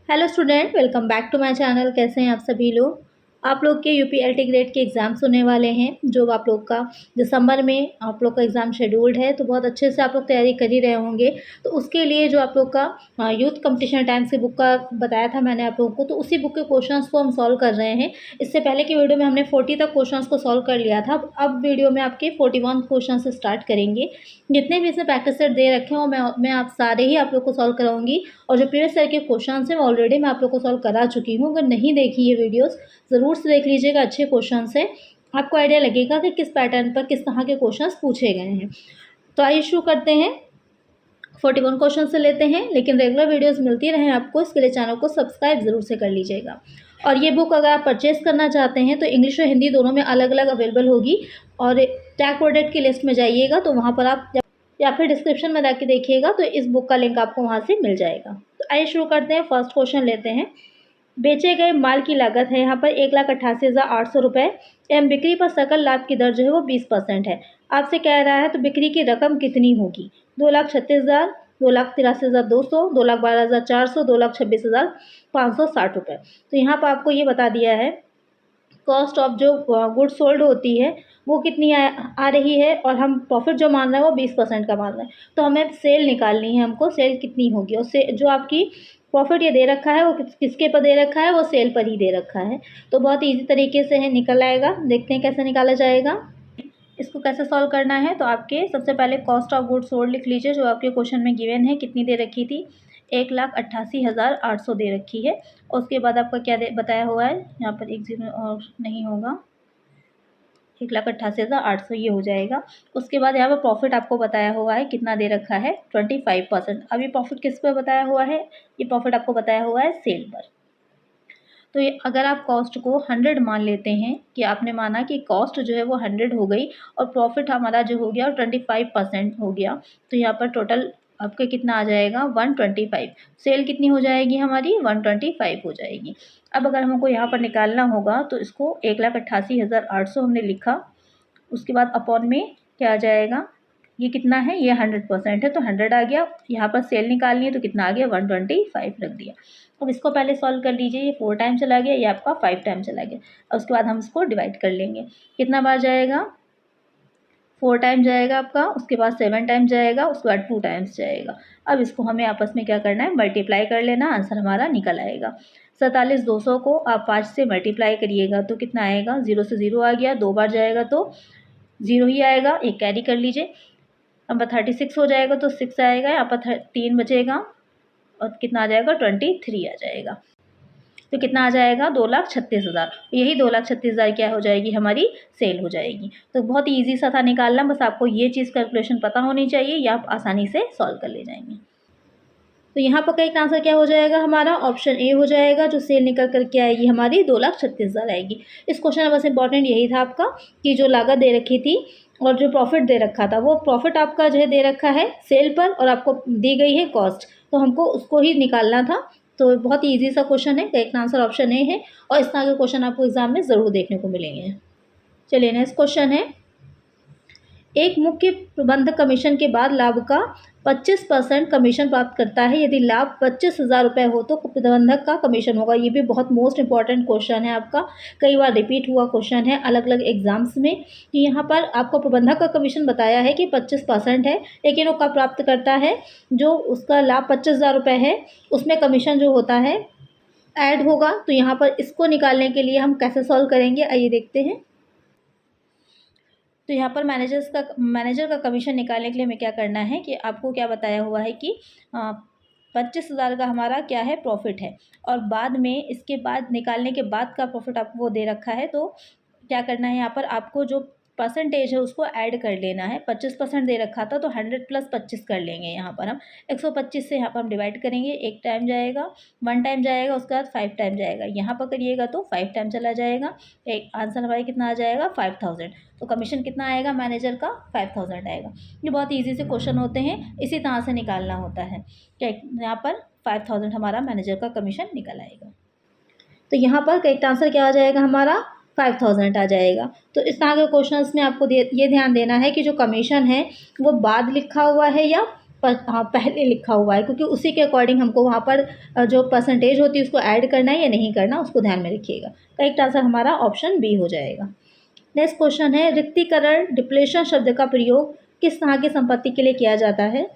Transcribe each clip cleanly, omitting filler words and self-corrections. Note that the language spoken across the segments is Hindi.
Hello student, welcome back to my channel. कैसे हैं आप सभी लोग। आप लोग के यूपीएलटी ग्रेड के एग्ज़ाम्स होने वाले हैं, जो आप लोग का दिसंबर में आप लोग का एग्ज़ाम शेड्यूल्ड है। तो बहुत अच्छे से आप लोग तैयारी कर ही रहे होंगे। तो उसके लिए जो आप लोग का यूथ कंपटीशन टाइम्स की बुक का बताया था मैंने आप लोगों को, तो उसी बुक के क्वेश्चंस को हम सॉल्व कर रहे हैं। इससे पहले की वीडियो में हमने 40 तक क्वेश्चंस को सॉल्व कर लिया था। अब वीडियो में आपके 41 क्वेश्चन से स्टार्ट करेंगे। जितने भी इसमें प्रैक्टिस सेट दे रखे हो मैं आप सारे ही आप लोग को सॉल्व कराऊंगी। और जो प्रीवियस ईयर के क्वेश्चन हैं वो ऑलरेडी मैं आप लोग को सॉल्व करा चुकी हूँ। अगर नहीं देखी ये वीडियोस ज़रूर से देख लीजिएगा। अच्छे क्वेश्चन है, आपको आइडिया लगेगा कि किस पैटर्न पर किस तरह के क्वेश्चन पूछे गए हैं। तो आइए शुरू करते हैं। 41 क्वेश्चन से लेते हैं, लेकिन रेगुलर वीडियोस मिलती रहें आपको, इसके लिए चैनल को सब्सक्राइब ज़रूर से कर लीजिएगा। और ये बुक अगर आप परचेज़ करना चाहते हैं तो इंग्लिश और हिंदी दोनों में अलग अलग अवेलेबल होगी। और टैग प्रोडक्ट की लिस्ट में जाइएगा तो वहाँ पर आप, या फिर डिस्क्रिप्शन में जाके देखिएगा तो इस बुक का लिंक आपको वहाँ से मिल जाएगा। तो आइए शुरू करते हैं। फर्स्ट क्वेश्चन लेते हैं। बेचे गए माल की लागत है यहाँ पर 1,88,800 रुपये एवं बिक्री पर सकल लाभ की दर जो है वो 20% है। आपसे कह रहा है तो बिक्री की रकम कितनी होगी। 2,36,000, 2,83,200, 2,12,400, 2,26,560 रुपये। तो यहाँ पर आपको ये बता दिया है कॉस्ट ऑफ जो गुड सोल्ड होती है वो कितनी आ रही है, और हम प्रॉफिट जो मान रहे हैं वो 20% का मान रहे हैं। तो हमें सेल निकालनी है, हमको सेल कितनी होगी। और से जो आपकी प्रॉफिट ये दे रखा है वो किसके पर दे रखा है, वो सेल पर ही दे रखा है। तो बहुत इजी तरीके से है, निकल आएगा। देखते हैं कैसे निकाला जाएगा। इसको कैसे सॉल्व करना है, तो आपके सबसे पहले कॉस्ट ऑफ गुड सोल्ड लिख लीजिए, जो आपके क्वेश्चन में गिवन है। कितनी दे रखी थी, 1,88,800 दे रखी है। और उसके बाद आपका क्या बताया हुआ है, यहाँ पर एक जीरो और नहीं होगा, 1,88,800 ये हो जाएगा। उसके बाद यहाँ पर प्रॉफिट आपको बताया हुआ है, कितना दे रखा है, 25%। अब ये प्रॉफिट किस पर बताया हुआ है, ये प्रॉफिट आपको बताया हुआ है सेल पर। तो ये अगर आप कॉस्ट को 100 मान लेते हैं, कि आपने माना कि कॉस्ट जो है वो 100 हो गई और प्रॉफिट हमारा जो हो गया और 25% हो गया, तो यहाँ पर टोटल आपका कितना आ जाएगा, 125। सेल कितनी हो जाएगी हमारी, 125 हो जाएगी। अब अगर हमको यहाँ पर निकालना होगा तो इसको 1,88,800 हमने लिखा, उसके बाद अपॉन में क्या आ जाएगा, ये कितना है, ये 100% है तो 100 आ गया। यहाँ पर सेल निकालनी है तो कितना आ गया, 125 रख दिया। अब इसको पहले सॉल्व कर लीजिए। ये 4 टाइम चला गया, ये आपका 5 टाइम चला गया। और उसके बाद हम इसको डिवाइड कर लेंगे। कितना बार जाएगा, 4 टाइम जाएगा आपका, उसके बाद 7 टाइम जाएगा, उसके बाद 2 टाइम्स जाएगा। अब इसको हमें आपस में क्या करना है, मल्टीप्लाई कर लेना, आंसर हमारा निकल आएगा। 47,200 को आप 5 से मल्टीप्लाई करिएगा तो कितना आएगा, 0 से 0 आ गया, 2 बार जाएगा तो 0 ही आएगा, एक कैरी कर लीजिए। अब 36 हो जाएगा तो 6 आएगा, यहाँ पर 3 बचेगा और कितना आ जाएगा, 23 आ जाएगा। तो कितना आ जाएगा, 2,36,000। यही 2,36,000 क्या हो जाएगी, हमारी सेल हो जाएगी। तो बहुत ही ईजी सा था निकालना, बस आपको ये चीज़ कैलकुलेशन पता होनी चाहिए, या आप आसानी से सॉल्व कर ले जाएंगे। तो यहाँ पर करेक्ट आंसर क्या हो जाएगा हमारा, ऑप्शन ए हो जाएगा। जो सेल निकल करके आएगी हमारी 2,36,000 आएगी। इस क्वेश्चन में बस इंपॉर्टेंट यही था आपका, कि जो लागत दे रखी थी और जो प्रॉफिट दे रखा था, वो प्रॉफिट आपका जो है दे रखा है सेल पर, और आपको दी गई है कॉस्ट, तो हमको उसको ही निकालना था। तो बहुत ही ईजी सा क्वेश्चन है, करेक्ट आंसर ऑप्शन ए है। और इस तरह के क्वेश्चन आपको एग्जाम में ज़रूर देखने को मिलेंगे। चलिए नेक्स्ट क्वेश्चन है। एक मुख्य प्रबंधक कमीशन के बाद लाभ का 25% कमीशन प्राप्त करता है। यदि लाभ 25,000 रुपये हो तो प्रबंधक का कमीशन होगा। ये भी बहुत मोस्ट इंपॉर्टेंट क्वेश्चन है आपका, कई बार रिपीट हुआ क्वेश्चन है अलग अलग एग्जाम्स में, कि यहाँ पर आपको प्रबंधक का कमीशन बताया है कि 25% है, लेकिन वो कब प्राप्त करता है, जो उसका लाभ 25,000 रुपये है उसमें कमीशन जो होता है ऐड होगा। तो यहाँ पर इसको निकालने के लिए हम कैसे सॉल्व करेंगे, आइए देखते हैं। तो यहाँ पर मैनेजर का कमीशन निकालने के लिए हमें क्या करना है, कि आपको क्या बताया हुआ है कि 25,000 का हमारा क्या है, प्रॉफिट है। और बाद में इसके बाद निकालने के बाद का प्रॉफिट आपको वो दे रखा है। तो क्या करना है, यहाँ पर आपको जो परसेंटेज है उसको ऐड कर लेना है। 25% दे रखा था तो 100 + 25 कर लेंगे। यहाँ पर हम 125 से यहाँ पर हम डिवाइड करेंगे। 1 टाइम जाएगा, 1 टाइम जाएगा, उसके बाद 5 टाइम जाएगा। यहाँ पर करिएगा तो 5 टाइम चला जाएगा। एक आंसर हमारे कितना आ जाएगा, 5,000। तो कमीशन कितना आएगा मैनेजर का, 5,000 आएगा। ये बहुत ईजी से क्वेश्चन होते हैं, इसी तरह से निकालना होता है। क्या यहाँ पर 5,000 हमारा मैनेजर का कमीशन निकल आएगा। तो यहाँ पर करेक्ट आंसर क्या आ जाएगा हमारा, 5,000 आ जाएगा। तो इस तरह के क्वेश्चंस में आपको ये ध्यान देना है कि जो कमीशन है वो बाद लिखा हुआ है या हाँ पहले लिखा हुआ है, क्योंकि उसी के अकॉर्डिंग हमको वहाँ पर जो परसेंटेज होती है उसको ऐड करना है या नहीं करना, उसको ध्यान में रखिएगा। करेक्ट आंसर हमारा ऑप्शन बी हो जाएगा। नेक्स्ट क्वेश्चन है, रिक्तीकरण डिप्लेशन शब्द का प्रयोग किस तरह की संपत्ति के लिए किया जाता है?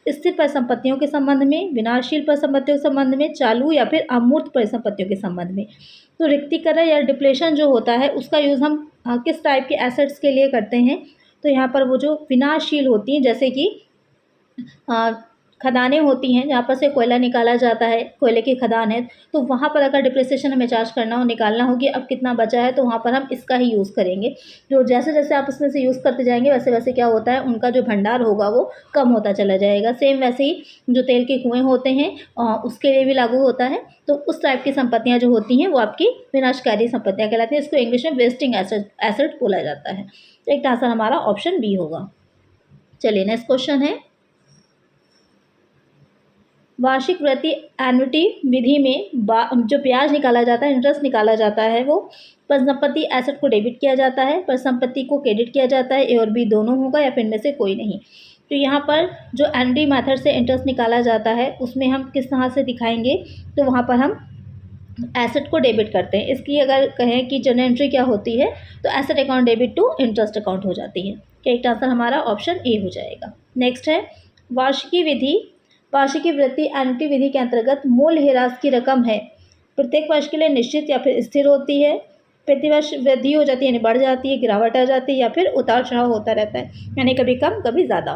स्थिर परिसंपत्तियों के संबंध में, विनाशशील परिसंपत्तियों के संबंध में, चालू या फिर अमूर्त परिसंपत्तियों के संबंध में। तो रिक्तीकरण या डिप्लेशन जो होता है उसका यूज़ हम किस टाइप के एसेट्स के लिए करते हैं? तो यहाँ पर वो जो विनाशशील होती हैं, जैसे कि खदानें होती हैं जहाँ पर से कोयला निकाला जाता है, कोयले की खदान है, तो वहाँ पर अगर डिप्रिसिएशन हमें चार्ज करना हो, निकालना हो कि अब कितना बचा है, तो वहाँ पर हम इसका ही यूज़ करेंगे। जो जैसे जैसे आप उसमें से यूज़ करते जाएंगे वैसे वैसे क्या होता है, उनका जो भंडार होगा वो कम होता चला जाएगा। सेम वैसे ही जो तेल के कुएँ होते हैं उसके लिए भी लागू होता है। तो उस टाइप की संपत्तियाँ जो होती हैं वो आपकी विनाशकारी संपत्तियाँ कहलाती हैं। इसको इंग्लिश में वेस्टिंग एसेट बोला जाता है। तो एक आंसर हमारा ऑप्शन बी होगा। चलिए नेक्स्ट क्वेश्चन है, वार्षिक वृत्ति एन्युटी विधि में जो ब्याज निकाला जाता है, इंटरेस्ट निकाला जाता है, वो परिसंपत्ति एसेट को डेबिट किया जाता है, परिसंपत्ति को क्रेडिट किया जाता है, ए और बी दोनों होगा या फिर इनमें से कोई नहीं। तो यहाँ पर जो एन्युटी मेथड से इंटरेस्ट निकाला जाता है उसमें हम किस तरह से दिखाएंगे? तो वहाँ पर हम एसेट को डेबिट करते हैं। इसकी अगर कहें कि जर्नल एंट्री क्या होती है, तो asset account debit to interest account हो जाती है। करेक्ट आंसर हमारा ऑप्शन ए हो जाएगा। नेक्स्ट है, वार्षिकी विधि, वार्षिकी वृत्ति एन्युटी विधि के अंतर्गत मूल ह्रास की रकम है प्रत्येक वर्ष के लिए निश्चित या फिर स्थिर होती है, प्रतिवर्ष वृद्धि हो जाती है यानी बढ़ जाती है, गिरावट आ जाती है, या फिर उतार चढ़ाव होता रहता है यानी कभी कम कभी ज़्यादा।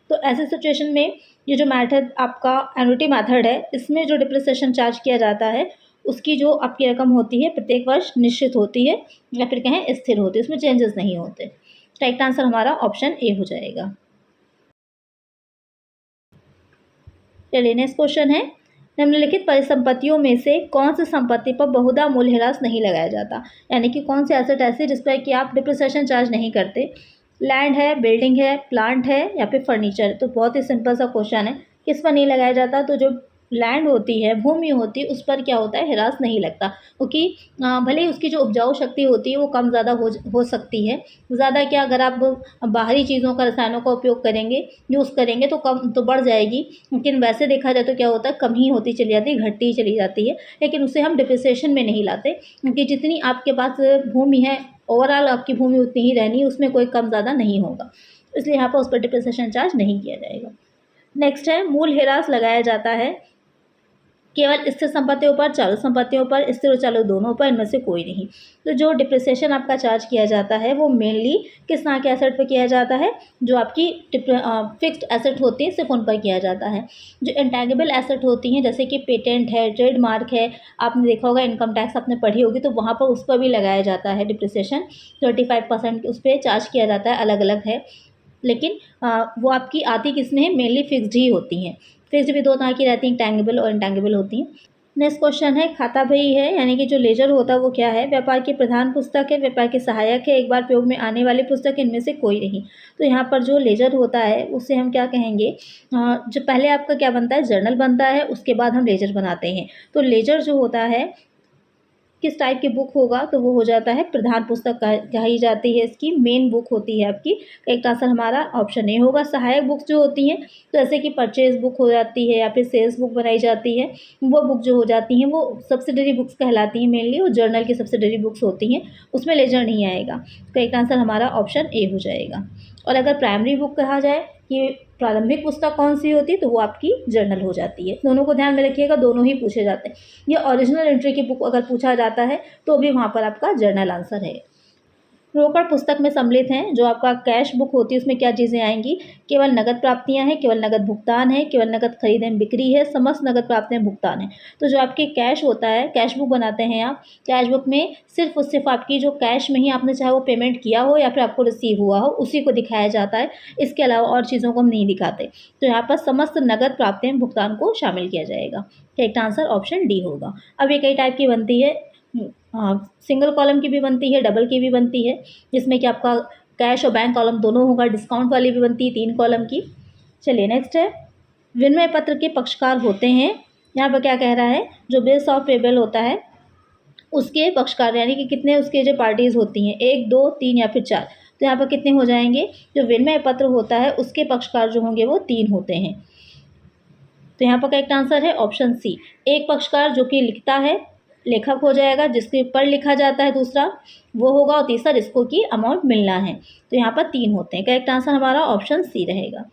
तो ऐसे सिचुएशन में ये जो मेथड आपका एन्युटी मेथड है, इसमें जो डिप्रिसिएशन चार्ज किया जाता है उसकी जो आपकी रकम होती है प्रत्येक वर्ष निश्चित होती है या फिर कहें स्थिर होती है, उसमें चेंजेस नहीं होते। करेक्ट आंसर हमारा ऑप्शन ए हो जाएगा। चलिए नेक्स्ट क्वेश्चन है, निम्नलिखित परिसंपत्तियों में से कौन सी संपत्ति पर बहुधा मूल्यह्रास नहीं लगाया जाता? यानी कि कौन सी एसेट ऐसी जिस पर कि आप डिप्रिसिएशन चार्ज नहीं करते? लैंड है, बिल्डिंग है, प्लांट है या फिर फर्नीचर? तो बहुत ही सिंपल सा क्वेश्चन है, किस पर नहीं लगाया जाता? तो जो लैंड होती है, भूमि होती है, उस पर क्या होता है, ह्रास नहीं लगता, क्योंकि भले ही उसकी जो उपजाऊ शक्ति होती है वो कम ज़्यादा हो सकती है। ज़्यादा क्या, अगर आप बाहरी चीज़ों का, रसायनों का उपयोग करेंगे, यूज़ करेंगे तो कम तो बढ़ जाएगी, लेकिन वैसे देखा जाए तो क्या होता है, कम ही होती चली जाती है, घटती ही चली जाती है। लेकिन उसे हम डिप्रिसिएशन में नहीं लाते, क्योंकि जितनी आपके पास भूमि है ओवरऑल आपकी भूमि उतनी ही रहनी है, उसमें कोई कम ज़्यादा नहीं होगा, इसलिए यहाँ पर उस पर डिप्रिसिएशन चार्ज नहीं किया जाएगा। नेक्स्ट है, मूल ह्रास लगाया जाता है केवल स्थिर संपत्तियों पर, चालू संपत्तियों पर, स्थिर और चालू दोनों पर, इनमें से कोई नहीं। तो जो डिप्रिसिएशन आपका चार्ज किया जाता है वो मेनली किस तरह के एसेट पर किया जाता है? जो आपकी फिक्स्ड एसेट होती है सिर्फ उन पर किया जाता है। जो इंटैंगिबल एसेट होती हैं जैसे कि पेटेंट है, ट्रेडमार्क है, आपने देखा होगा इनकम टैक्स आपने पढ़ी होगी, तो वहाँ पर उस पर भी लगाया जाता है डिप्रिसिएशन। 35% उस पर चार्ज किया जाता है, अलग अलग है, लेकिन वो आपकी आती किस में है, मेनली फिक्स्ड ही होती हैं। फिक्स्ड भी दो तरह की रहती हैं, टैंगिबल और इंटैंगिबल होती हैं। नेक्स्ट क्वेश्चन है, खाता बही है, यानी कि जो लेजर होता है वो क्या है? व्यापार की प्रधान पुस्तक है, व्यापार की सहायक है, एक बार प्रयोग में आने वाली पुस्तक है, इनमें से कोई नहीं। तो यहाँ पर जो लेजर होता है उससे हम क्या कहेंगे, जो पहले आपका क्या बनता है, जर्नल बनता है, उसके बाद हम लेजर बनाते हैं। तो लेजर जो होता है किस टाइप की बुक होगा, तो वो हो जाता है प्रधान पुस्तक कही जाती है, इसकी मेन बुक होती है आपकी। एक आंसर हमारा ऑप्शन ए होगा। सहायक बुक्स जो होती हैं, तो जैसे कि परचेज बुक हो जाती है या फिर सेल्स बुक बनाई जाती है, वो बुक जो हो जाती हैं वो सब्सिडरी बुक्स कहलाती हैं मेनली, और जर्नल की सब्सिडरी बुक्स होती हैं, उसमें लेजर नहीं आएगा। तो एक आंसर हमारा ऑप्शन ए हो जाएगा। और अगर प्राइमरी बुक कहा जाए कि प्रारंभिक पुस्तक कौन सी होती है, तो वो आपकी जर्नल हो जाती है। दोनों को ध्यान में रखिएगा, दोनों ही पूछे जाते हैं। ये ओरिजिनल एंट्री की बुक अगर पूछा जाता है तो भी वहाँ पर आपका जर्नल आंसर है। रोकड़ पुस्तक में सम्मिलित हैं, जो आपका कैश बुक होती है उसमें क्या चीज़ें आएंगी? केवल नगद प्राप्तियां हैं, केवल नगद भुगतान है, केवल नगद खरीद एवं बिक्री है, समस्त नगद प्राप्तियां भुगतान है। तो जो आपके कैश होता है, कैश बुक बनाते हैं आप, कैश बुक में सिर्फ और सिर्फ आपकी जो कैश में ही आपने चाहे वो पेमेंट किया हो या फिर आपको रिसीव हुआ हो उसी को दिखाया जाता है, इसके अलावा और चीज़ों को हम नहीं दिखाते। तो यहाँ पर समस्त नगद प्राप्तियां भुगतान को शामिल किया जाएगा। करेक्ट आंसर ऑप्शन डी होगा। अब ये कई टाइप की बनती है, सिंगल कॉलम की भी बनती है, डबल की भी बनती है, जिसमें कि आपका कैश और बैंक कॉलम दोनों होगा। डिस्काउंट वाली भी बनती है 3 कॉलम की। चलिए नेक्स्ट है, विनिमय पत्र के पक्षकार होते हैं। यहाँ पर क्या कह रहा है, जो बिल्स ऑफ पेबल होता है उसके पक्षकार, यानी कि कितने उसके जो पार्टीज़ होती हैं, 1, 2, 3 या फिर 4। तो यहाँ पर कितने हो जाएंगे, जो विनिमय पत्र होता है उसके पक्षकार जो होंगे वो 3 होते हैं। तो यहाँ पर करेक्ट आंसर है ऑप्शन सी। एक पक्षकार जो कि लिखता है, लेखक हो जाएगा, जिसके ऊपर लिखा जाता है दूसरा वो होगा, और तीसरा जिसको कि अमाउंट मिलना है। तो यहाँ पर 3 होते हैं। करेक्ट आंसर हमारा ऑप्शन सी रहेगा।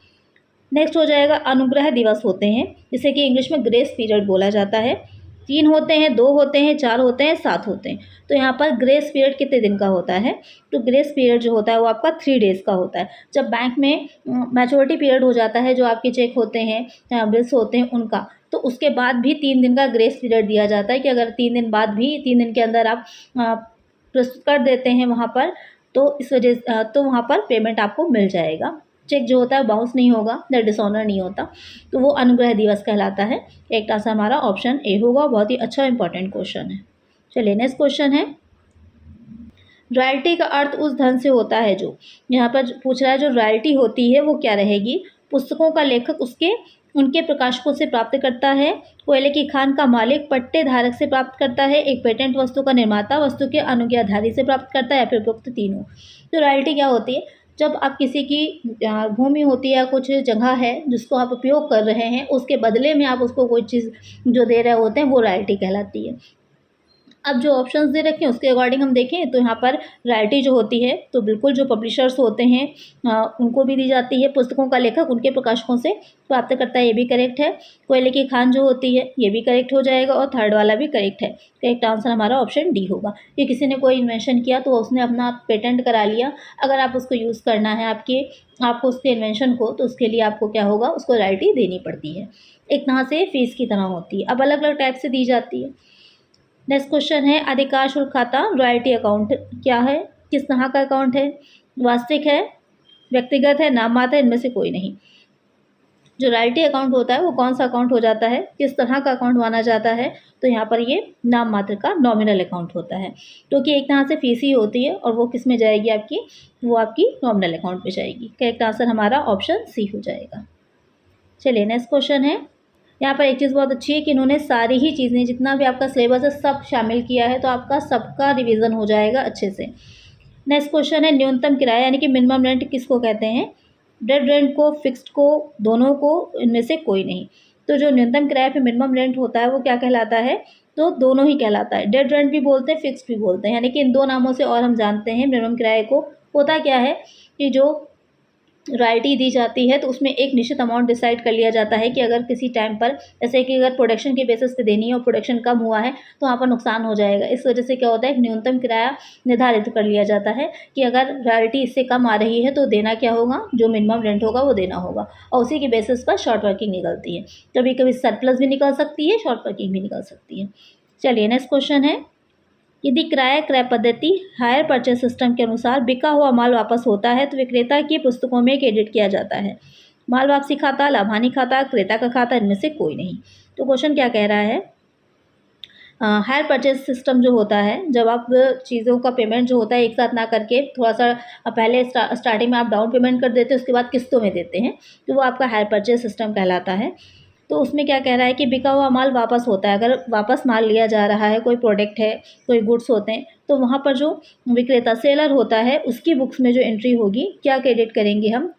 नेक्स्ट हो जाएगा अनुग्रह दिवस होते हैं, जिसे कि इंग्लिश में ग्रेस पीरियड बोला जाता है। 3 होते हैं, 2 होते हैं, 4 होते हैं, 7 होते हैं। तो यहाँ पर ग्रेस पीरियड कितने दिन का होता है, तो ग्रेस पीरियड जो होता है वो आपका 3 डेज़ का होता है। जब बैंक में मैच्योरिटी पीरियड हो जाता है, जो आपके चेक होते हैं, बिल्स होते हैं उनका, तो उसके बाद भी 3 दिन का ग्रेस पीरियड दिया जाता है कि अगर 3 दिन बाद भी 3 दिन के अंदर आप प्रस्तुत कर देते हैं वहाँ पर, तो इस वजह तो वहाँ पर पेमेंट आपको मिल जाएगा। चेक जो होता है बाउंस नहीं होगा या डिसऑनर नहीं होता, तो वो अनुग्रह दिवस कहलाता है। एक आंसर हमारा ऑप्शन ए होगा। बहुत ही अच्छा इंपॉर्टेंट क्वेश्चन है। चलिए नेक्स्ट क्वेश्चन है, रॉयल्टी का अर्थ उस धन से होता है जो, यहाँ पर पूछ रहा है जो रॉयल्टी होती है वो क्या रहेगी। पुस्तकों का लेखक उसके उनके प्रकाशकों से प्राप्त करता है, कोयले की खान का मालिक पट्टे धारक से प्राप्त करता है, एक पेटेंट वस्तु का निर्माता वस्तु के अनुज्ञाधारी से प्राप्त करता है, या फिर उपरोक्त तीनों। तो रॉयल्टी क्या होती है, जब आप किसी की भूमि होती है या कुछ जगह है जिसको आप उपयोग कर रहे हैं, उसके बदले में आप उसको कोई चीज़ जो दे रहे होते हैं वो रॉयल्टी कहलाती है। अब जो ऑप्शंस दे रखे हैं उसके अकॉर्डिंग हम देखें तो यहाँ पर रॉयल्टी जो होती है तो बिल्कुल जो पब्लिशर्स होते हैं उनको भी दी जाती है, पुस्तकों का लेखक उनके प्रकाशकों से प्राप्त करता है, ये भी करेक्ट है। कोयले की खान जो होती है ये भी करेक्ट हो जाएगा, और थर्ड वाला भी करेक्ट है। करेक्ट आंसर हमारा ऑप्शन डी होगा कि किसी ने कोई इन्वेंशन किया तो उसने अपना पेटेंट करा लिया, अगर आप उसको यूज़ करना है आपको उसके इन्वेंशन को, तो उसके लिए आपको क्या होगा, उसको रॉयल्टी देनी पड़ती है। एक तरह से फीस की तरह होती है, अब अलग अलग टाइप से दी जाती है। नेक्स्ट क्वेश्चन है, अधिकार शुल्क खाता रॉयल्टी अकाउंट क्या है, किस तरह का अकाउंट है, वास्तविक है, व्यक्तिगत है, नाम मात्र है, इनमें से कोई नहीं। जो रॉयल्टी अकाउंट होता है वो कौन सा अकाउंट हो जाता है, किस तरह का अकाउंट माना जाता है, तो यहाँ पर ये नाम मात्र का नॉमिनल अकाउंट होता है, क्योंकि एक तरह से फीस ही होती है, और वो किस में जाएगी आपकी, वो आपकी नॉमिनल अकाउंट में जाएगी। करेक्ट आंसर हमारा ऑप्शन सी हो जाएगा। चलिए नेक्स्ट क्वेश्चन है, यहाँ पर एक चीज़ बहुत अच्छी है कि इन्होंने सारी ही चीज़ें जितना भी आपका सिलेबस है सब शामिल किया है, तो आपका सबका रिवीजन हो जाएगा अच्छे से। नेक्स्ट क्वेश्चन है, न्यूनतम किराया यानी कि मिनिमम रेंट किसको कहते हैं, डेड रेंट को, फिक्स्ड को, दोनों को, इनमें से कोई नहीं। तो जो न्यूनतम किराया पे मिनिमम रेंट होता है वो क्या कहलाता है, तो दोनों ही कहलाता है। डेड रेंट भी बोलते हैं, फिक्स्ड भी बोलते हैं, यानी कि इन दो नामों से और हम जानते हैं मिनिमम किराए को। होता क्या है कि जो रॉयल्टी दी जाती है तो उसमें एक निश्चित अमाउंट डिसाइड कर लिया जाता है कि अगर किसी टाइम पर, जैसे कि अगर प्रोडक्शन के बेसिस पे देनी है और प्रोडक्शन कम हुआ है तो वहाँ पर नुकसान हो जाएगा। इस वजह से क्या होता है, एक न्यूनतम किराया निर्धारित कर लिया जाता है कि अगर रॉयल्टी इससे कम आ रही है तो देना क्या होगा, जो मिनिमम रेंट होगा वो देना होगा, और उसी के बेसिस पर शॉर्ट वर्किंग निकलती है। कभी कभी सरप्लस भी निकल सकती है, शॉर्ट वर्किंग भी निकल सकती है। चलिए नेक्स्ट क्वेश्चन है, यदि क्रय पद्धति हायर परचेज सिस्टम के अनुसार बिका हुआ माल वापस होता है तो विक्रेता की पुस्तकों में क्रेडिट किया जाता है। माल वापसी खाता, लाभानी खाता, क्रेता का खाता, इनमें से कोई नहीं। तो क्वेश्चन क्या कह रहा है, हायर परचेज सिस्टम जो होता है, जब आप चीज़ों का पेमेंट जो होता है एक साथ ना करके थोड़ा सा पहले स्टार्टिंग में आप डाउन पेमेंट कर देते हैं, उसके बाद किस्तों में देते हैं, तो वो आपका हायर परचेज सिस्टम कहलाता है। तो उसमें क्या कह रहा है कि बिका हुआ माल वापस होता है, अगर वापस माल लिया जा रहा है, कोई प्रोडक्ट है, कोई गुड्स होते हैं, तो वहाँ पर जो विक्रेता सेलर होता है उसकी बुक्स में जो एंट्री होगी, क्या क्रेडिट करेंगे हम,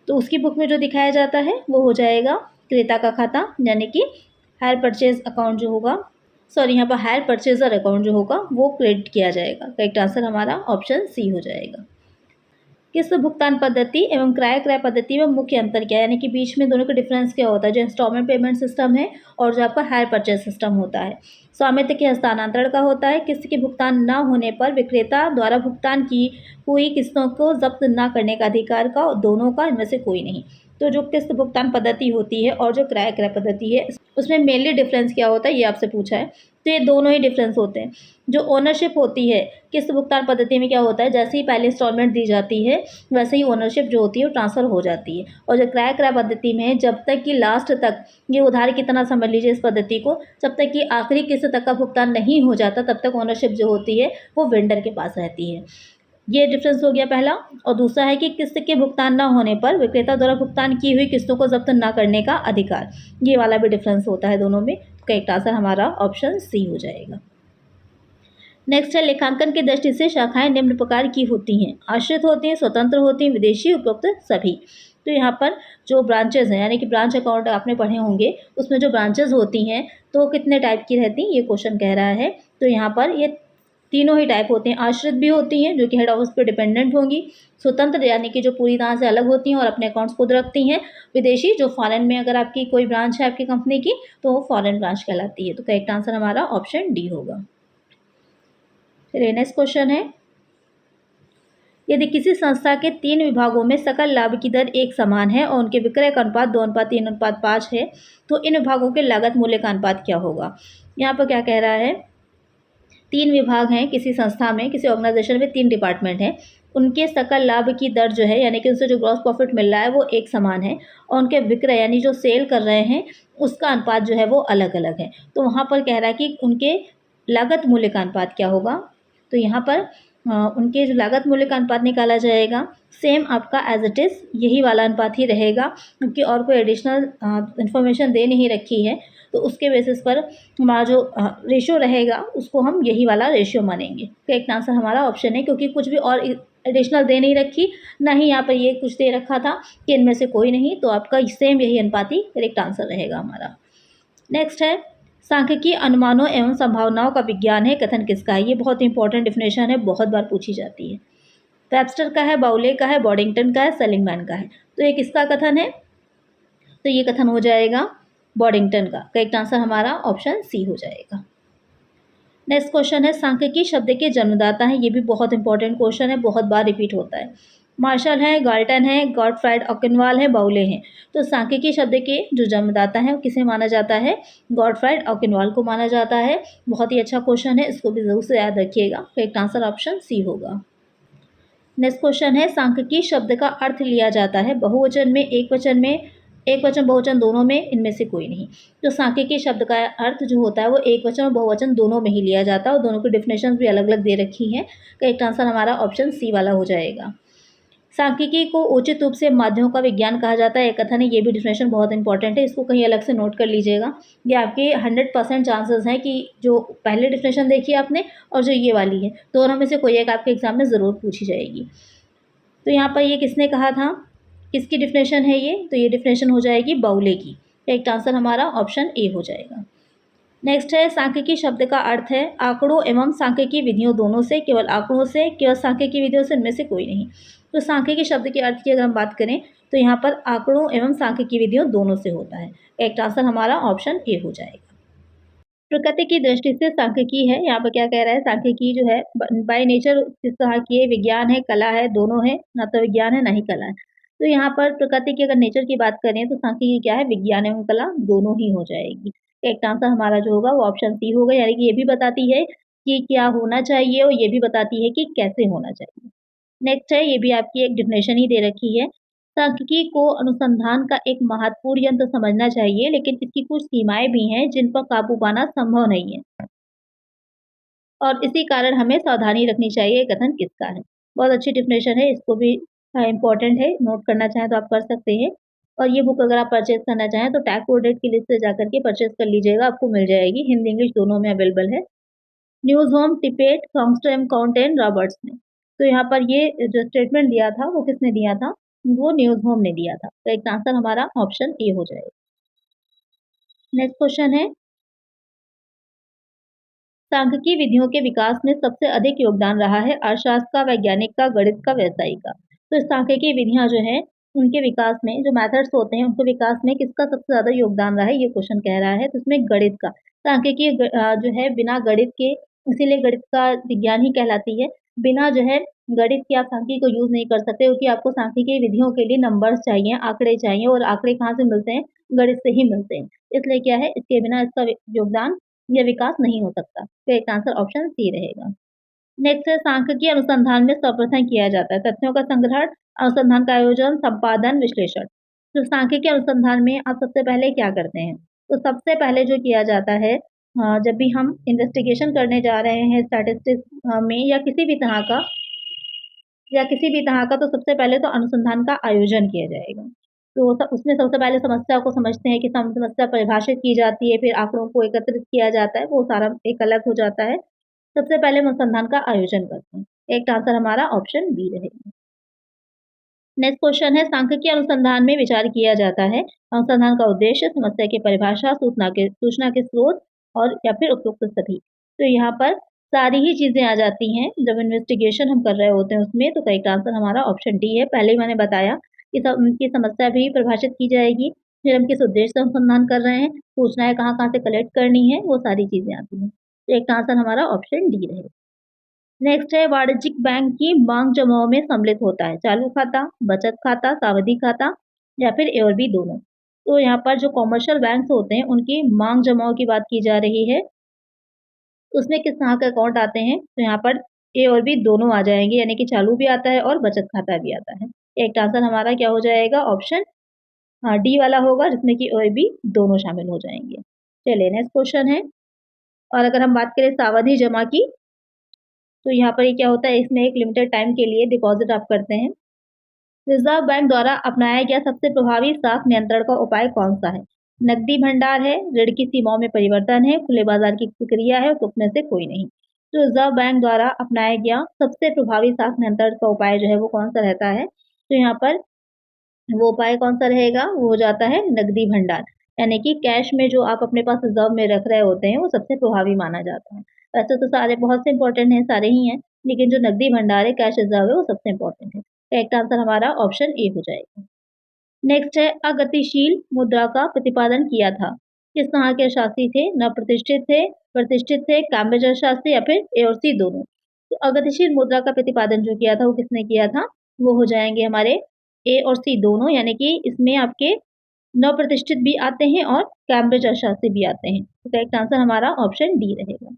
तो उसकी बुक में जो दिखाया जाता है वो हो जाएगा क्रेता का खाता, यानी कि हायर परचेज अकाउंट जो होगा, सॉरी यहाँ पर हायर परचेजर अकाउंट जो होगा वो क्रेडिट किया जाएगा। करेक्ट आंसर हमारा ऑप्शन सी हो जाएगा। किस्त भुगतान पद्धति एवं क्रय पद्धति में मुख्य अंतर क्या है, यानी कि बीच में दोनों का डिफरेंस क्या होता है, जो इंस्टॉलमेंट पेमेंट सिस्टम है और जो आपका हायर परचेज सिस्टम होता है। स्वामित्व के हस्तांतरण का होता है, किस्त के भुगतान न होने पर विक्रेता द्वारा भुगतान की हुई किस्तों को जब्त न करने का अधिकार का, दोनों का, इनमें से कोई नहीं। तो जो किस्त भुगतान पद्धति होती है और जो क्रय पद्धति है उसमें मेनली डिफरेंस क्या होता है ये आपसे पूछा है, तो ये दोनों ही डिफरेंस होते हैं। जो ओनरशिप होती है किस्त भुगतान पद्धति में क्या होता है, जैसे ही पहले इंस्टॉलमेंट दी जाती है वैसे ही ओनरशिप जो होती है वो ट्रांसफ़र हो जाती है। और जो क्रय पद्धति में है, जब तक कि लास्ट तक, ये उधार की तरह समझ लीजिए इस पद्धति को, जब तक कि आखिरी किस्त तक का भुगतान नहीं हो जाता तब तक ओनरशिप जो होती है वो वेंडर के पास रहती है। ये डिफरेंस हो गया पहला। और दूसरा है कि किस्त के भुगतान न होने पर विक्रेता द्वारा भुगतान की हुई किस्तों को जब्त न करने का अधिकार, ये वाला भी डिफरेंस होता है दोनों में। करेक्ट आंसर हमारा ऑप्शन सी हो जाएगा। नेक्स्ट है लेखांकन की दृष्टि से शाखाएं निम्न प्रकार की होती हैं, आश्रित होती हैं, स्वतंत्र होती हैं, विदेशी, उपरोक्त सभी। तो यहाँ पर जो ब्रांचेस हैं यानी कि ब्रांच अकाउंट आपने पढ़े होंगे, उसमें जो ब्रांचेस होती हैं तो कितने टाइप की रहती हैं ये क्वेश्चन कह रहा है। तो यहाँ पर ये तीनों ही टाइप होते हैं, आश्रित भी होती हैं जो कि हेड ऑफिस पे डिपेंडेंट होंगी, स्वतंत्र यानी कि जो पूरी तरह से अलग होती हैं और अपने अकाउंट्स खुद रखती हैं, विदेशी जो फॉरेन में अगर आपकी कोई ब्रांच है आपकी कंपनी की तो वो फॉरेन ब्रांच कहलाती है। तो करेक्ट आंसर हमारा ऑप्शन डी होगा। फिर नेक्स्ट क्वेश्चन है, यदि किसी संस्था के 3 विभागों में सकल लाभ की दर एक समान है और उनके विक्रय का अनुपात 2:3:5 है तो इन विभागों के लागत मूल्य का अनुपात क्या होगा। यहाँ पर क्या कह रहा है, 3 विभाग हैं किसी संस्था में, किसी ऑर्गेनाइजेशन में 3 डिपार्टमेंट हैं, उनके सकल लाभ की दर जो है यानी कि उनसे जो ग्रॉस प्रॉफिट मिल रहा है वो एक समान है और उनके विक्रय यानी जो सेल कर रहे हैं उसका अनुपात जो है वो अलग अलग है। तो वहाँ पर कह रहा है कि उनके लागत मूल्य का अनुपात क्या होगा। तो यहाँ पर उनके जो लागत मूल्य का अनुपात निकाला जाएगा, सेम आपका एज इट इज़ यही वाला अनुपात ही रहेगा क्योंकि और कोई एडिशनल इन्फॉर्मेशन दे नहीं रखी है। तो उसके बेसिस पर हमारा जो रेशियो रहेगा उसको हम यही वाला रेशियो मानेंगे। करेक्ट आंसर हमारा ऑप्शन है क्योंकि कुछ भी और एडिशनल दे नहीं रखी, ना ही यहाँ पर ये कुछ दे रखा था कि इनमें से कोई नहीं, तो आपका सेम यही अनुपात ही करेक्ट आंसर रहेगा हमारा। नेक्स्ट है सांख्यिकीय अनुमानों एवं संभावनाओं का विज्ञान है, कथन किसका है। ये बहुत इंपॉर्टेंट डिफिनेशन है, बहुत बार पूछी जाती है। वेब्स्टर का है, बाउले का है, बॉडिंगटन का है, सेलिंगमैन का है। तो ये किसका कथन है, तो ये कथन हो जाएगा बॉडिंगटन का। करेक्ट आंसर हमारा ऑप्शन सी हो जाएगा। नेक्स्ट क्वेश्चन है सांख्यिकी शब्द के जन्मदाता हैं, ये भी बहुत इंपॉर्टेंट क्वेश्चन है, बहुत बार रिपीट होता है। मार्शल है, गाल्टन है, गॉटफ्राइड ऑकिनवाल है, बाउले हैं। तो सांख्यिकी शब्द के जो जन्मदाता हैं वो किसे माना जाता है, गॉटफ्राइड ऑकिनवाल को माना जाता है। बहुत ही अच्छा क्वेश्चन है, इसको भी जरूर से याद रखिएगा। करेक्ट आंसर ऑप्शन सी होगा। नेक्स्ट क्वेश्चन है सांख्यिकी शब्द का अर्थ लिया जाता है बहुवचन में, एक वचन बहुवचन दोनों में, इनमें से कोई नहीं। तो सांख्यिकी शब्द का अर्थ जो होता है वो एक वचन और बहुवचन दोनों में ही लिया जाता है और दोनों की डिफिनेशंस भी अलग अलग दे रखी हैं। करेक्ट आंसर हमारा ऑप्शन सी वाला हो जाएगा। सांख्यिकी को उचित रूप से माध्यमों का विज्ञान कहा जाता है, एक कथन है, ये भी डिफिनेशन बहुत इंपॉर्टेंट है, इसको कहीं अलग से नोट कर लीजिएगा। ये आपके 100% चांसेस हैं कि जो पहले डिफिनेशन देखी आपने और जो ये वाली है दोनों में से कोई एक आपके एग्जाम में ज़रूर पूछी जाएगी। तो यहाँ पर ये किसने कहा था, किसकी डिफिनेशन है ये, तो ये डिफिनेशन हो जाएगी बाउले की। करेक्ट आंसर हमारा ऑप्शन ए हो जाएगा। नेक्स्ट है सांख्यिकी शब्द का अर्थ है आंकड़ों एवं सांख्यिकी विधियों दोनों से, केवल आंकड़ों से, केवल सांख्यिकी विधियों से, इनमें से कोई नहीं। तो सांख्यिकी शब्द के अर्थ की अगर हम बात करें तो यहाँ पर आंकड़ों एवं सांख्यिकी विधियों दोनों से होता है। करेक्ट आंसर हमारा ऑप्शन ए हो जाएगा। प्रकृति की दृष्टि से सांख्यिकी है, यहाँ पर क्या कह रहा है, सांख्यिकी जो है बाय नेचर किस तरह की है, विज्ञान है, कला है, दोनों है, ना तो विज्ञान है ना ही कला है। तो यहाँ पर प्रकृति की अगर नेचर की बात करें तो सांख्यिकी क्या है, विज्ञान एवं कला दोनों ही हो जाएगी। करेक्ट आंसर हमारा जो होगा वो ऑप्शन सी होगा, यानी कि ये भी बताती है कि क्या होना चाहिए और ये भी बताती है कि कैसे होना चाहिए। नेक्स्ट है, ये भी आपकी एक डिफिनेशन ही दे रखी है, सांख्यिकी को अनुसंधान का एक महत्वपूर्ण यंत्र समझना चाहिए लेकिन इसकी कुछ सीमाएं भी हैं जिन पर काबू पाना संभव नहीं है और इसी कारण हमें सावधानी रखनी चाहिए, कथन किसका है। बहुत अच्छी डिफिनेशन है, इसको भी इंपॉर्टेंट है, नोट करना चाहें तो आप कर सकते हैं। और ये बुक अगर आप परचेज करना चाहें तो टैग कोडेड की लिस्ट से जाकर के परचेज कर लीजिएगा, आपको मिल जाएगी, हिंदी इंग्लिश दोनों में अवेलेबल है। न्यूज़ होम, टिपेट, थॉम्स्टन काउंटेन, रॉबर्ट्स ने। तो यहाँ पर ये जो स्टेटमेंट दिया था वो किसने दिया था, वो न्यूज़ होम ने दिया था। तो एक आंसर हमारा ऑप्शन ए हो जाएगा। नेक्स्ट क्वेश्चन है सांख्यिकी विधियों के विकास में सबसे अधिक योगदान रहा है अर्थशास्त्र का, वैज्ञानिक का, गणित का, व्यवसायिक का। तो सांख्यिकी विधियां जो हैं उनके विकास में, जो मेथड्स होते हैं उनके विकास में किसका सबसे ज़्यादा योगदान रहा है, ये क्वेश्चन कह रहा है। तो इसमें गणित का, सांख्यिकी जो है बिना गणित के, इसीलिए गणित का विज्ञान ही कहलाती है। बिना जो है गणित के आप सांख्यिकी को यूज़ नहीं कर सकते क्योंकि आपको सांख्यिकी विधियों के लिए नंबर्स चाहिए, आंकड़े चाहिए और आंकड़े कहाँ से मिलते हैं, गणित से ही मिलते हैं। इसलिए क्या है, इसके बिना इसका योगदान या विकास नहीं हो सकता। तो एक आंसर ऑप्शन सी रहेगा। नेक्स्ट है सांख्यिकी अनुसंधान में सर्वप्रथम किया जाता है तथ्यों का संग्रहण, अनुसंधान का आयोजन, संपादन, विश्लेषण। तो सांख्यिकी अनुसंधान में आप सबसे पहले क्या करते हैं, तो सबसे पहले जो किया जाता है जब भी हम इन्वेस्टिगेशन करने जा रहे हैं स्टैटिस्टिक्स में या किसी भी तरह का, तो सबसे पहले तो अनुसंधान का आयोजन किया जाएगा। तो उसमें सबसे पहले समस्या को समझते हैं कि समस्या परिभाषित की जाती है, फिर आंकड़ों को एकत्रित किया जाता है, वो सारा एक अलग हो जाता है। सबसे पहले हम अनुसंधान का आयोजन करते हैं। एक आंसर हमारा ऑप्शन बी रहेगा। नेक्स्ट क्वेश्चन है, सांख्यिकी अनुसंधान में विचार किया जाता है। अनुसंधान का उद्देश्य, समस्या की परिभाषा, सूचना के स्रोत और या फिर उपयुक्त सभी। तो यहाँ पर सारी ही चीजें आ जाती हैं जब इन्वेस्टिगेशन हम कर रहे होते हैं उसमें। तो करेक्ट आंसर हमारा ऑप्शन डी है। पहले ही मैंने बताया कि उनकी समस्या भी परिभाषित की जाएगी, फिर हम किस उद्देश्य से अनुसंधान कर रहे हैं, सूचनाएं कहाँ कहाँ से कलेक्ट करनी है, वो सारी चीजें आती हैं। तो एक आंसर हमारा ऑप्शन डी रहेगा। नेक्स्ट है, वाणिज्यिक बैंक की मांग जमाओं में सम्मिलित होता है चालू खाता, बचत खाता, सावधि खाता या फिर ए और बी दोनों। तो यहाँ पर जो कॉमर्शियल बैंक्स होते हैं उनकी मांग जमाओं की बात की जा रही है, उसमें किस तरह का अकाउंट आते हैं। तो यहाँ पर ए और बी दोनों आ जाएंगे, यानी कि चालू भी आता है और बचत खाता भी आता है। एक आंसर हमारा क्या हो जाएगा, ऑप्शन डी वाला होगा, जिसमें कि ए और बी दोनों शामिल हो जाएंगे। चलिए नेक्स्ट क्वेश्चन है, और अगर हम बात करें सावधि जमा की, तो यहाँ पर ये क्या होता है, इसमें एक लिमिटेड टाइम के लिए डिपॉजिट आप करते हैं। रिजर्व बैंक द्वारा अपनाया गया सबसे प्रभावी साख नियंत्रण का उपाय कौन सा है? नकदी भंडार है, ऋण की सीमाओं में परिवर्तन है, खुले बाजार की प्रक्रिया है, तो उसमें से कोई नहीं। तो रिजर्व बैंक द्वारा अपनाया गया सबसे प्रभावी साख नियंत्रण का उपाय जो है वो कौन सा रहता है? तो यहाँ पर वो उपाय कौन सा रहेगा, वो हो जाता है नकदी भंडार, यानी कि कैश में जो आप अपने पास रिजर्व में रख रहे होते हैं वो सबसे प्रभावी माना जाता है। वैसे तो सारे बहुत से इंपॉर्टेंट हैं, सारे ही हैं, लेकिन जो नकदी भंडार है, कैश रिजर्व है, वो सबसे इंपॉर्टेंट है। करेक्ट आंसर हमारा ऑप्शन ए हो जाएगा। नेक्स्ट है, अगतिशील मुद्रा का प्रतिपादन किया था, किस तरह के शास्त्री थे? न प्रतिष्ठित थे, काम्बेजर शास्त्री या फिर ए और सी दोनों। तो अगतिशील मुद्रा का प्रतिपादन जो किया था वो किसने किया था? वो हो जाएंगे हमारे ए और सी दोनों, यानी कि इसमें आपके नवप्रतिष्ठित भी आते हैं और कैम्ब्रिज अर्थशास्त्री भी आते हैं। तो करेक्ट आंसर हमारा ऑप्शन डी रहेगा।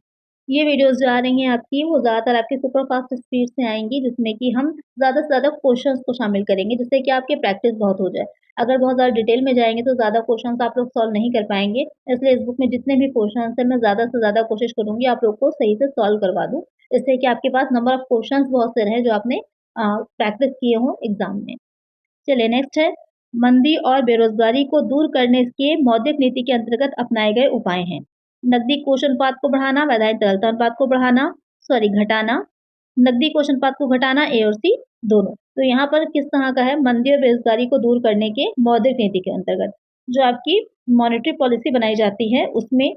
ये वीडियोस जो आ रही हैं आपकी, वो ज़्यादातर आपकी सुपर फास्ट स्पीड से आएंगी, जिसमें कि हम ज़्यादा से ज़्यादा क्वेश्चंस को शामिल करेंगे, जिससे कि आपकी प्रैक्टिस बहुत हो जाए। अगर बहुत ज़्यादा डिटेल में जाएंगे तो ज़्यादा क्वेश्चंस आप लोग सॉल्व नहीं कर पाएंगे, इसलिए इस बुक में जितने भी क्वेश्चंस हैं मैं ज़्यादा से ज़्यादा कोशिश करूंगी आप लोग को सही से सॉल्व करवा दूँ, इससे कि आपके पास नंबर ऑफ क्वेश्चन बहुत से रहे जो आपने प्रैक्टिस किए हों एग्जाम में। चलिए नेक्स्ट है, मंदी और बेरोजगारी को दूर करने के मौद्रिक नीति के अंतर्गत अपनाए गए उपाय हैं। नकदी कोष अनुपात को बढ़ाना, वैधानिक तरलता अनुपात को घटाना, नकदी कोष अनुपात को घटाना, ए और सी दोनों। तो यहाँ पर किस तरह का है, मंदी और बेरोजगारी को दूर करने के मौद्रिक नीति के अंतर्गत जो आपकी मॉनेटरी पॉलिसी बनाई जाती है उसमें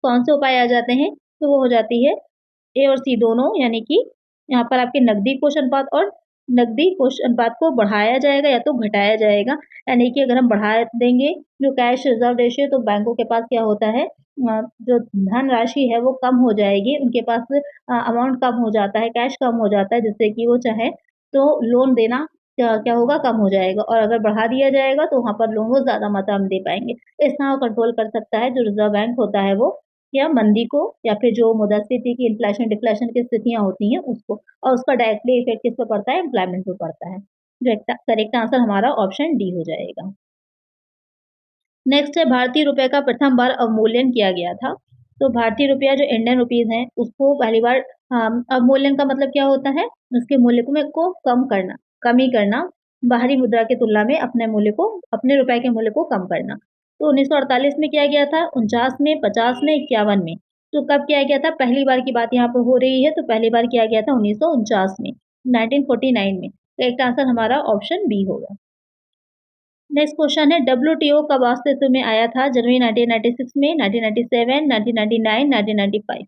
कौन से उपाय आ जाते हैं? तो वो हो जाती है ए और सी दोनों, यानी कि यहाँ पर आपके नकदी कोष अनुपात और नकदी कोष अनुपात को बढ़ाया जाएगा या तो घटाया जाएगा। यानी कि अगर हम बढ़ा देंगे जो कैश रिजर्व रेशियो, तो बैंकों के पास क्या होता है, जो धन राशि है वो कम हो जाएगी, उनके पास अमाउंट कम हो जाता है, कैश कम हो जाता है, जिससे कि वो चाहे तो लोन देना क्या क्या होगा, कम हो जाएगा। और अगर बढ़ा दिया जाएगा तो वहाँ पर लोन वो ज़्यादा मात्रा में दे पाएंगे। इस तरह कंट्रोल कर सकता है जो रिजर्व बैंक होता है वो, या मंदी को, या फिर जो मुद्रास्फीति की इन्फ्लेशन डिफ्लेशन की स्थितियां होती हैं उसको, और उसका डायरेक्टली इफेक्ट किस पर पड़ता है, एम्प्लॉयमेंट पर पड़ता है। जो करेक्ट आंसर हमारा ऑप्शन डी हो जाएगा। नेक्स्ट है, भारतीय रुपए का प्रथम बार अवमूल्यन किया गया था। तो भारतीय रुपया जो इंडियन रुपीज है उसको पहली बार, अवमूल्यन का मतलब क्या होता है, उसके मूल्य को कम करना, कमी करना, बाहरी मुद्रा की तुलना में अपने मूल्य को, अपने रुपए के मूल्य को कम करना। तो 1948 में किया गया था, 49 में, 50 में, 51 में। तो कब किया गया था, पहली बार की बात यहाँ पर हो रही है, तो पहली बार किया गया था 1949 में, 1949 में। तो एक आंसर हमारा ऑप्शन बी होगा। नेक्स्ट क्वेश्चन है, WTO कब अस्तित्व में आया था? जनवरी 1996 में, 1997, 1999, 1995।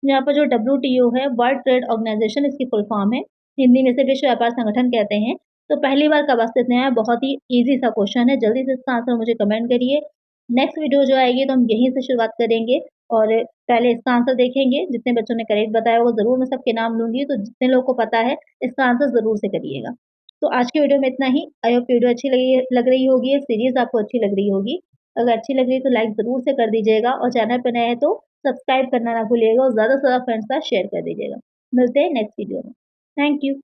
यहाँ पर जो WTO है, वर्ल्ड ट्रेड ऑर्गेनाइजेशन, इसकी फुल फॉर्म है, हिंदी में से विश्व व्यापार संगठन कहते हैं। तो पहली बार कब अस्तित्व में आया? बहुत ही इजी सा क्वेश्चन है, जल्दी से इसका आंसर मुझे कमेंट करिए। नेक्स्ट वीडियो जो आएगी तो हम यहीं से शुरुआत करेंगे, और पहले इसका आंसर देखेंगे। जितने बच्चों ने करेक्ट बताया होगा जरूर मैं सबके नाम लूंगी, तो जितने लोगों को पता है इसका आंसर जरूर से करिएगा। तो आज की वीडियो में इतना ही। आई होप वीडियो अच्छी लग रही होगी, सीरीज आपको अच्छी लग रही होगी। अगर अच्छी लग रही है तो लाइक जरूर से कर दीजिएगा, और चैनल पर नए हैं तो सब्सक्राइब करना ना भूलिएगा, और ज़्यादा से ज़्यादा फ्रेंड्स का शेयर कर दीजिएगा। मिलते हैं नेक्स्ट वीडियो में। Thank you.